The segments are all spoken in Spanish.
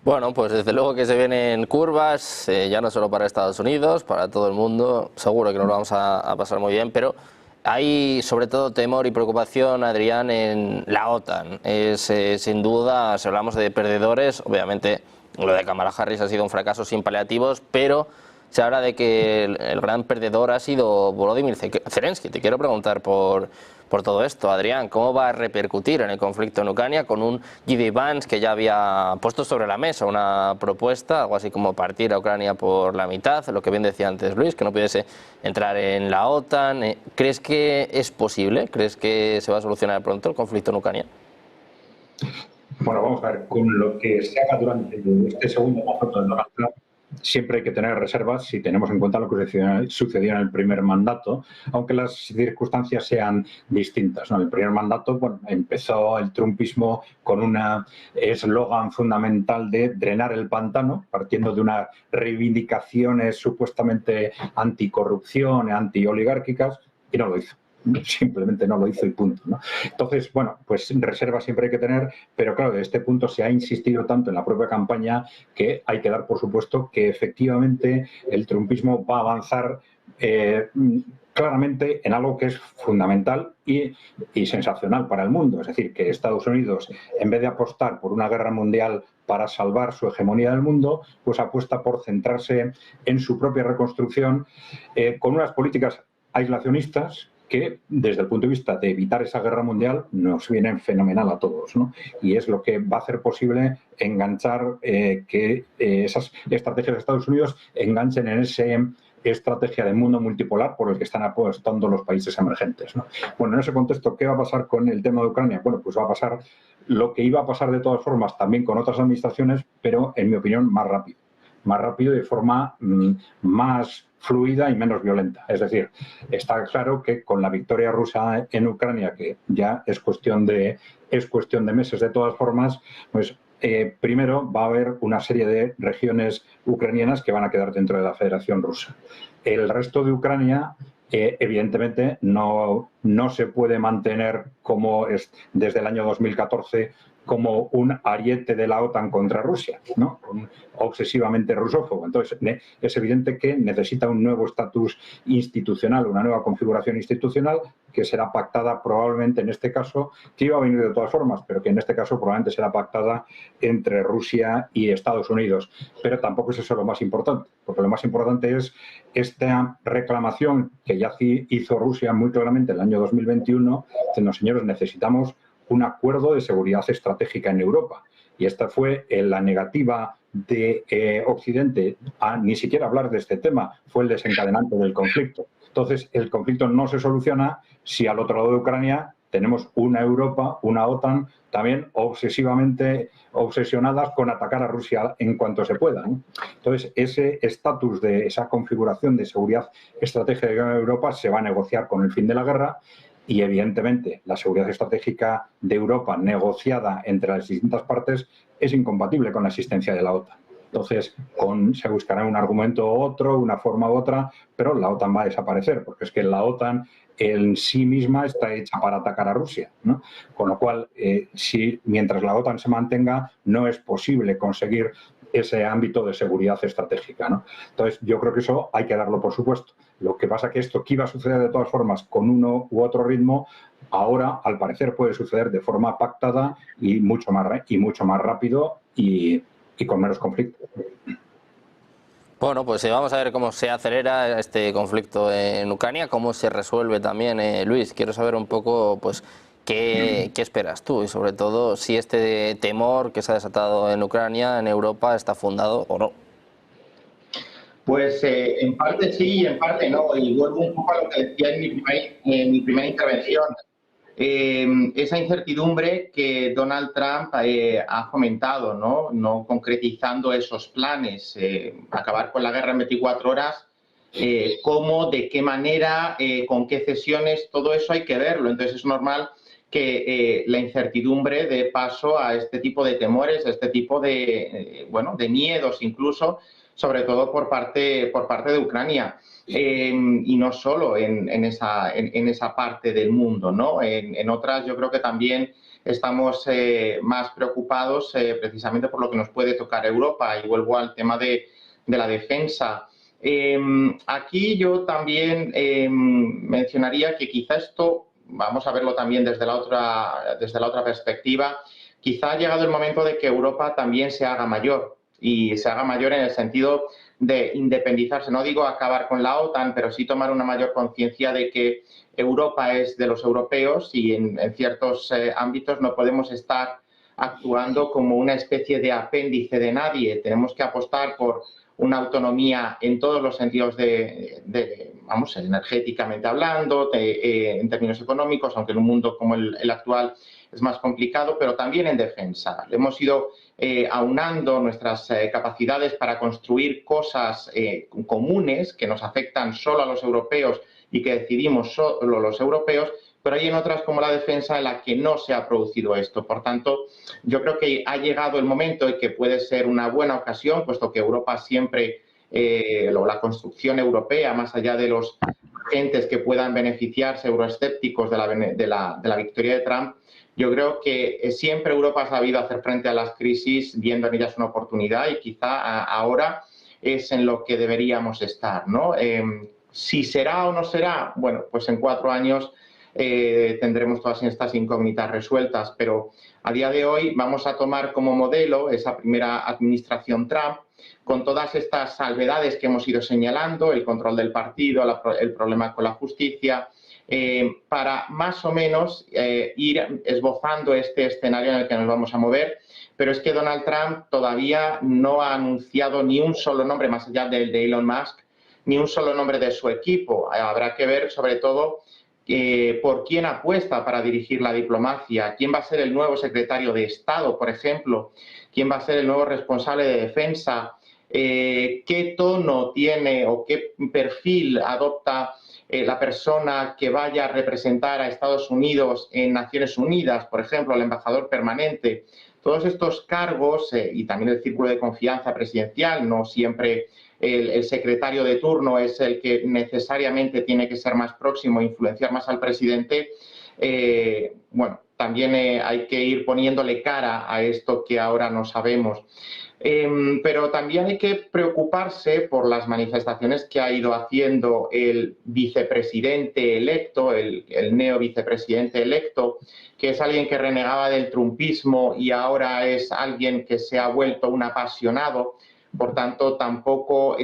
Bueno, pues desde luego que se vienen curvas, ya no solo para Estados Unidos, para todo el mundo. Seguro que nos lo vamos a pasar muy bien, pero hay sobre todo temor y preocupación, Adrián, en la OTAN. Sin duda, si hablamos de perdedores, obviamente lo de Kamala Harris ha sido un fracaso sin paliativos, pero se habla de que el gran perdedor ha sido Volodymyr Zelensky. Te quiero preguntar por todo esto, Adrián, ¿cómo va a repercutir en el conflicto en Ucrania con un J.D. Vance que ya había puesto sobre la mesa una propuesta, algo así como partir a Ucrania por la mitad, lo que bien decía antes Luis, que no pudiese entrar en la OTAN? ¿Crees que es posible? ¿Crees que se va a solucionar pronto el conflicto en Ucrania? Bueno, vamos a ver, con lo que se haga durante este segundo mandato de Donald Trump, siempre hay que tener reservas si tenemos en cuenta lo que sucedió en el primer mandato, aunque las circunstancias sean distintas, ¿no? En el primer mandato, bueno, empezó el trumpismo con un eslogan fundamental de drenar el pantano, partiendo de unas reivindicaciones supuestamente anticorrupción, antioligárquicas, y no lo hizo. Simplemente no lo hizo y punto, ¿no? Entonces, bueno, pues reservas siempre hay que tener, pero claro, de este punto se ha insistido tanto en la propia campaña que hay que dar por supuesto que efectivamente el trumpismo va a avanzar claramente en algo que es fundamental y sensacional para el mundo. Es decir, que Estados Unidos, en vez de apostar por una guerra mundial para salvar su hegemonía del mundo, pues apuesta por centrarse en su propia reconstrucción con unas políticas aislacionistas que desde el punto de vista de evitar esa guerra mundial nos vienen fenomenal a todos, ¿no? Y es lo que va a hacer posible enganchar que esas estrategias de Estados Unidos enganchen en esa estrategia de mundo multipolar por el que están apostando los países emergentes, ¿no? Bueno, en ese contexto, ¿qué va a pasar con el tema de Ucrania? Bueno, pues va a pasar lo que iba a pasar de todas formas también con otras administraciones, pero en mi opinión más rápido y de forma más fluida y menos violenta. Es decir, está claro que con la victoria rusa en Ucrania, que ya es cuestión de meses de todas formas, pues primero va a haber una serie de regiones ucranianas que van a quedar dentro de la Federación Rusa. El resto de Ucrania evidentemente no se puede mantener como es desde el año 2014 como un ariete de la OTAN contra Rusia, ¿no? Obsesivamente rusófobo. Entonces, es evidente que necesita un nuevo estatus institucional, una nueva configuración institucional que será pactada probablemente en este caso, que iba a venir de todas formas, pero que en este caso probablemente será pactada entre Rusia y Estados Unidos. Pero tampoco es eso lo más importante, porque lo más importante es esta reclamación que ya hizo Rusia muy claramente en el año 2021, diciendo, señores, necesitamos un acuerdo de seguridad estratégica en Europa. Y esta fue la negativa de Occidente a ni siquiera hablar de este tema, fue el desencadenante del conflicto. Entonces, el conflicto no se soluciona si al otro lado de Ucrania tenemos una Europa, una OTAN, también obsesionadas con atacar a Rusia en cuanto se pueda, ¿no? Entonces, ese estatus de esa configuración de seguridad estratégica en Europa se va a negociar con el fin de la guerra. Y, evidentemente, la seguridad estratégica de Europa negociada entre las distintas partes es incompatible con la existencia de la OTAN. Entonces, se buscará un argumento u otro, una forma u otra, pero la OTAN va a desaparecer, porque es que la OTAN en sí misma está hecha para atacar a Rusia, ¿no? Con lo cual, mientras la OTAN se mantenga, no es posible conseguir ese ámbito de seguridad estratégica, ¿no? Entonces, yo creo que eso hay que darlo por supuesto. Lo que pasa es que esto que iba a suceder de todas formas con uno u otro ritmo, ahora al parecer puede suceder de forma pactada y mucho más rápido y con menos conflicto. Bueno, pues vamos a ver cómo se acelera este conflicto en Ucrania, cómo se resuelve también. Luis, quiero saber un poco, pues, qué esperas tú y sobre todo si este temor que se ha desatado en Ucrania, en Europa, está fundado o no. Pues en parte sí y en parte no, y vuelvo un poco a lo que decía en mi primera intervención. Esa incertidumbre que Donald Trump ha fomentado, no concretizando esos planes, acabar con la guerra en 24 horas, cómo, de qué manera, con qué cesiones, todo eso hay que verlo. Entonces es normal que la incertidumbre dé paso a este tipo de temores, a este tipo de, de miedos incluso, sobre todo por parte de Ucrania. Y no solo en esa parte del mundo, ¿no? En otras yo creo que también estamos más preocupados precisamente por lo que nos puede tocar Europa. Y vuelvo al tema de la defensa. Aquí yo también mencionaría que quizá esto, vamos a verlo también desde la otra perspectiva, quizá ha llegado el momento de que Europa también se haga mayor, y se haga mayor en el sentido de independizarse. No digo acabar con la OTAN, pero sí tomar una mayor conciencia de que Europa es de los europeos y en ciertos ámbitos no podemos estar actuando como una especie de apéndice de nadie. Tenemos que apostar por una autonomía en todos los sentidos vamos, energéticamente hablando, en términos económicos, aunque en un mundo como el actual es más complicado, pero también en defensa. Hemos ido aunando nuestras capacidades para construir cosas comunes que nos afectan solo a los europeos y que decidimos solo los europeos, pero hay en otras como la defensa en la que no se ha producido esto. Por tanto, yo creo que ha llegado el momento y que puede ser una buena ocasión, puesto que Europa siempre, la construcción europea, más allá de los agentes que puedan beneficiarse euroescépticos de la victoria de Trump, yo creo que siempre Europa ha sabido hacer frente a las crisis viendo en ellas una oportunidad y quizá ahora es en lo que deberíamos estar, ¿no? Si será o no será, bueno, pues en 4 años tendremos todas estas incógnitas resueltas, pero a día de hoy vamos a tomar como modelo esa primera administración Trump con todas estas salvedades que hemos ido señalando, el control del partido, el problema con la justicia, para más o menos ir esbozando este escenario en el que nos vamos a mover. Pero es que Donald Trump todavía no ha anunciado ni un solo nombre, más allá del de Elon Musk, ni un solo nombre de su equipo. Habrá que ver, sobre todo, por quién apuesta para dirigir la diplomacia, quién va a ser el nuevo secretario de Estado, por ejemplo, quién va a ser el nuevo responsable de defensa, qué tono tiene o qué perfil adopta la persona que vaya a representar a Estados Unidos en Naciones Unidas, por ejemplo, el embajador permanente. Todos estos cargos y también el círculo de confianza presidencial, no siempre el secretario de turno es el que necesariamente tiene que ser más próximo e influenciar más al presidente. Bueno, también hay que ir poniéndole cara a esto que ahora no sabemos. Pero también hay que preocuparse por las manifestaciones que ha ido haciendo el vicepresidente electo, el neovicepresidente electo, que es alguien que renegaba del trumpismo y ahora es alguien que se ha vuelto un apasionado. Por tanto, tampoco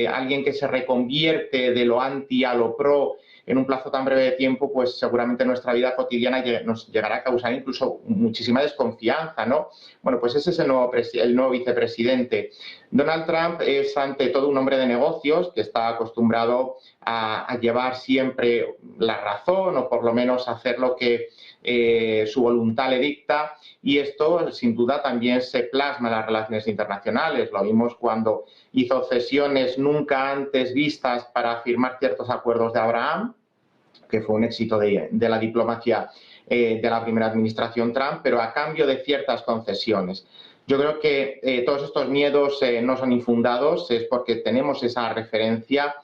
alguien que se reconvierte de lo anti a lo pro en un plazo tan breve de tiempo, pues seguramente nuestra vida cotidiana nos llegará a causar incluso muchísima desconfianza, ¿no? Bueno, pues ese es el nuevo vicepresidente. Donald Trump es ante todo un hombre de negocios que está acostumbrado a llevar siempre la razón o por lo menos hacer lo que su voluntad le dicta, y esto sin duda también se plasma en las relaciones internacionales. Lo vimos cuando hizo cesiones nunca antes vistas para firmar ciertos acuerdos de Abraham, que fue un éxito de la diplomacia de la primera administración Trump, pero a cambio de ciertas concesiones. Yo creo que todos estos miedos no son infundados, es porque tenemos esa referencia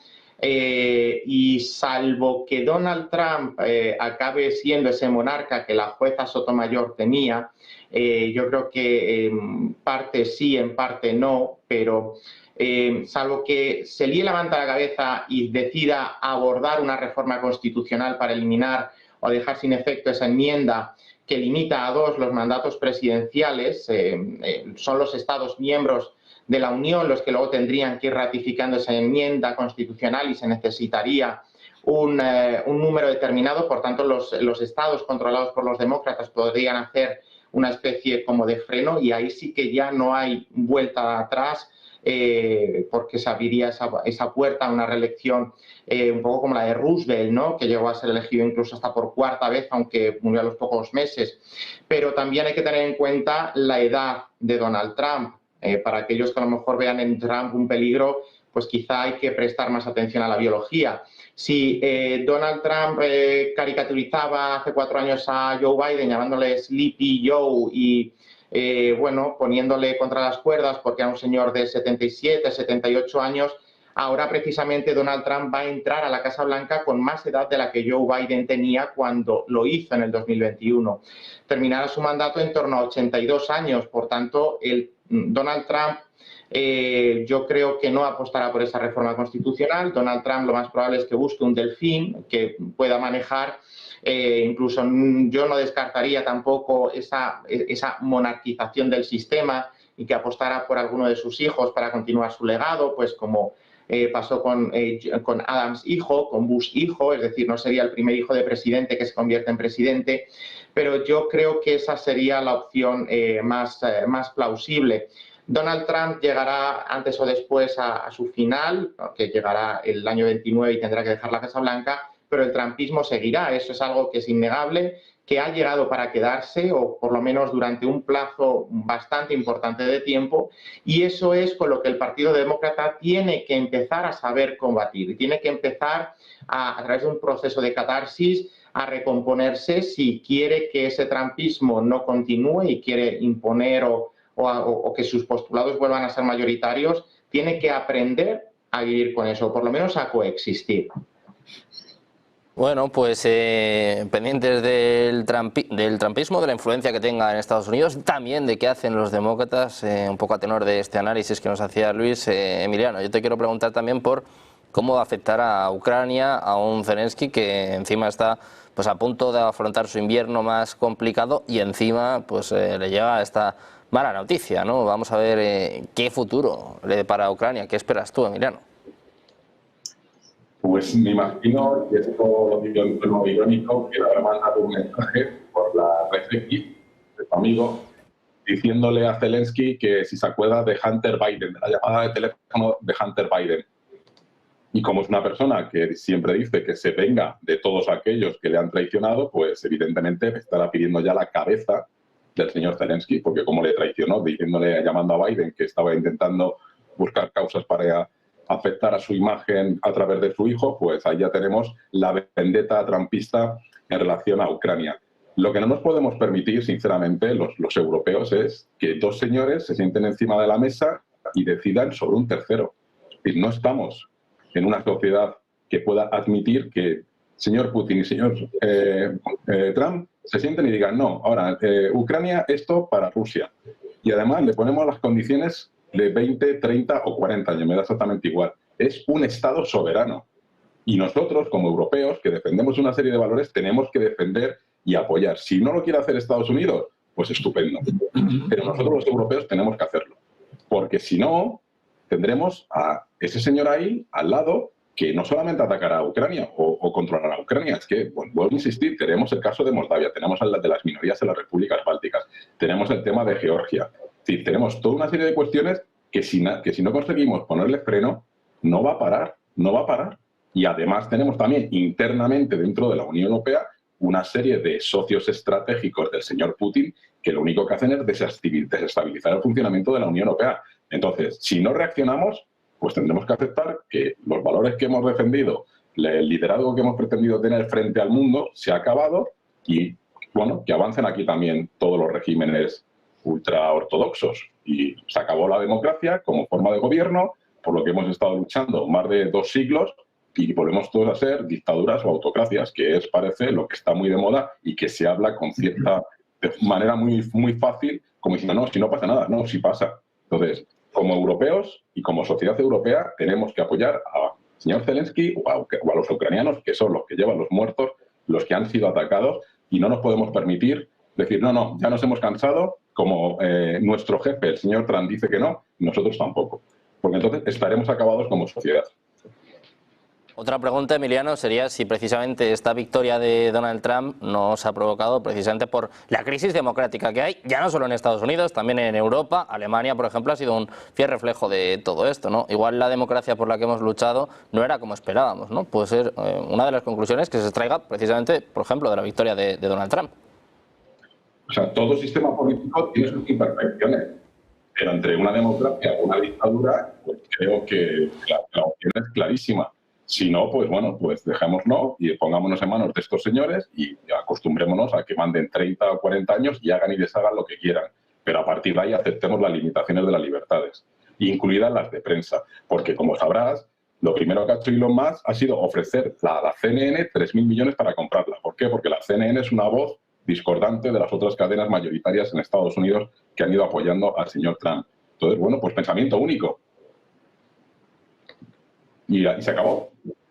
y salvo que Donald Trump acabe siendo ese monarca que la jueza Sotomayor tenía, yo creo que en parte sí, en parte no, pero salvo que se líe la manta a la cabeza y decida abordar una reforma constitucional para eliminar o dejar sin efecto esa enmienda que limita a 2 los mandatos presidenciales, son los Estados miembros de la Unión los que luego tendrían que ir ratificando esa enmienda constitucional y se necesitaría un número determinado. Por tanto, los estados controlados por los demócratas podrían hacer una especie como de freno y ahí sí que ya no hay vuelta atrás, porque se abriría esa puerta a una reelección un poco como la de Roosevelt, ¿no? Que llegó a ser elegido incluso hasta por 4ª vez, aunque murió a los pocos meses. Pero también hay que tener en cuenta la edad de Donald Trump. Para aquellos que a lo mejor vean en Trump un peligro, pues quizá hay que prestar más atención a la biología. Si Donald Trump caricaturizaba hace 4 años a Joe Biden llamándole Sleepy Joe y bueno, poniéndole contra las cuerdas porque era un señor de 77, 78 años, ahora precisamente Donald Trump va a entrar a la Casa Blanca con más edad de la que Joe Biden tenía cuando lo hizo en el 2021. Terminará su mandato en torno a 82 años, por tanto, Donald Trump yo creo que no apostará por esa reforma constitucional. Donald Trump lo más probable es que busque un delfín que pueda manejar. Incluso yo no descartaría tampoco esa monarquización del sistema y que apostara por alguno de sus hijos para continuar su legado, pues como pasó con Adams hijo, con Bush hijo, es decir, no sería el primer hijo de presidente que se convierte en presidente, pero yo creo que esa sería la opción más plausible. Donald Trump llegará antes o después a su final, que llegará el año 29 y tendrá que dejar la Casa Blanca, pero el trumpismo seguirá. Eso es algo que es innegable, que ha llegado para quedarse, o por lo menos durante un plazo bastante importante de tiempo, y eso es con lo que el Partido Demócrata tiene que empezar a saber combatir, y tiene que empezar a través de un proceso de catarsis, a recomponerse si quiere que ese trumpismo no continúe y quiere imponer o que sus postulados vuelvan a ser mayoritarios, tiene que aprender a vivir con eso, o por lo menos a coexistir. Bueno, pues pendientes del trumpismo, de la influencia que tenga en Estados Unidos, también de qué hacen los demócratas, un poco a tenor de este análisis que nos hacía Luis. Emiliano, yo te quiero preguntar también por cómo va a afectar a Ucrania, a un Zelensky que encima está pues a punto de afrontar su invierno más complicado y encima pues le llega esta mala noticia, ¿no? Vamos a ver qué futuro le depara a Ucrania. ¿Qué esperas tú, Emiliano? Pues me imagino, y esto lo digo en tono irónico, que le habrá mandado un mensaje por la red X de tu amigo, diciéndole a Zelensky que si se acuerda de Hunter Biden, de la llamada de teléfono de Hunter Biden. Y como es una persona que siempre dice que se venga de todos aquellos que le han traicionado, pues evidentemente estará pidiendo ya la cabeza del señor Zelensky, porque como le traicionó, llamando a Biden que estaba intentando buscar causas para afectar a su imagen a través de su hijo, pues ahí ya tenemos la vendetta trumpista en relación a Ucrania. Lo que no nos podemos permitir, sinceramente, los europeos, es que dos señores se sienten encima de la mesa y decidan sobre un tercero. Es decir, no estamos en una sociedad que pueda admitir que señor Putin y señor Trump se sienten y digan, no, ahora, Ucrania, esto para Rusia. Y además le ponemos las condiciones de 20, 30 o 40 años, me da exactamente igual. Es un Estado soberano. Y nosotros, como europeos, que defendemos una serie de valores, tenemos que defender y apoyar. Si no lo quiere hacer Estados Unidos, pues estupendo. Pero nosotros los europeos tenemos que hacerlo. Porque si no, tendremos a ese señor ahí, al lado, que no solamente atacará a Ucrania o controlará a Ucrania, es que, bueno, vuelvo a insistir, tenemos el caso de Moldavia, tenemos el de las minorías en las repúblicas bálticas, tenemos el tema de Georgia. Es decir, tenemos toda una serie de cuestiones que si no conseguimos ponerle freno, no va a parar, no va a parar. Y además tenemos también internamente dentro de la Unión Europea una serie de socios estratégicos del señor Putin que lo único que hacen es desestabilizar el funcionamiento de la Unión Europea. Entonces, si no reaccionamos, pues tendremos que aceptar que los valores que hemos defendido, el liderazgo que hemos pretendido tener frente al mundo se ha acabado y, bueno, que avancen aquí también todos los regímenes ultraortodoxos. Y se acabó la democracia como forma de gobierno, por lo que hemos estado luchando más de 2 siglos, y volvemos todos a ser dictaduras o autocracias, que es, parece, lo que está muy de moda y que se habla con cierta de manera muy fácil, como diciendo, no, si no pasa nada, no, si pasa. Entonces, como europeos y como sociedad europea, tenemos que apoyar al señor Zelensky o a los ucranianos, que son los que llevan los muertos, los que han sido atacados, y no nos podemos permitir decir, no, no, ya nos hemos cansado, como nuestro jefe, el señor Trump, dice que no, nosotros tampoco. Porque entonces estaremos acabados como sociedad. Otra pregunta, Emiliano, sería si precisamente esta victoria de Donald Trump nos ha provocado precisamente por la crisis democrática que hay, ya no solo en Estados Unidos, también en Europa. Alemania, por ejemplo, ha sido un fiel reflejo de todo esto, ¿no? Igual la democracia por la que hemos luchado no era como esperábamos, ¿no? Puede ser una de las conclusiones que se extraiga precisamente, por ejemplo, de la victoria de Donald Trump. O sea, todo sistema político tiene sus imperfecciones, pero entre una democracia o una dictadura, pues creo que la opción es clarísima. Si no, pues bueno, pues dejémoslo y pongámonos en manos de estos señores y acostumbrémonos a que manden 30 o 40 años y hagan y deshagan lo que quieran. Pero a partir de ahí aceptemos las limitaciones de las libertades, incluidas las de prensa. Porque, como sabrás, Lo primero que ha hecho Elon Musk ha sido ofrecer a la CNN 3.000 millones para comprarla. ¿Por qué? Porque la CNN es una voz discordante de las otras cadenas mayoritarias en Estados Unidos que han ido apoyando al señor Trump. Entonces, bueno, pues pensamiento único. Y se acabó.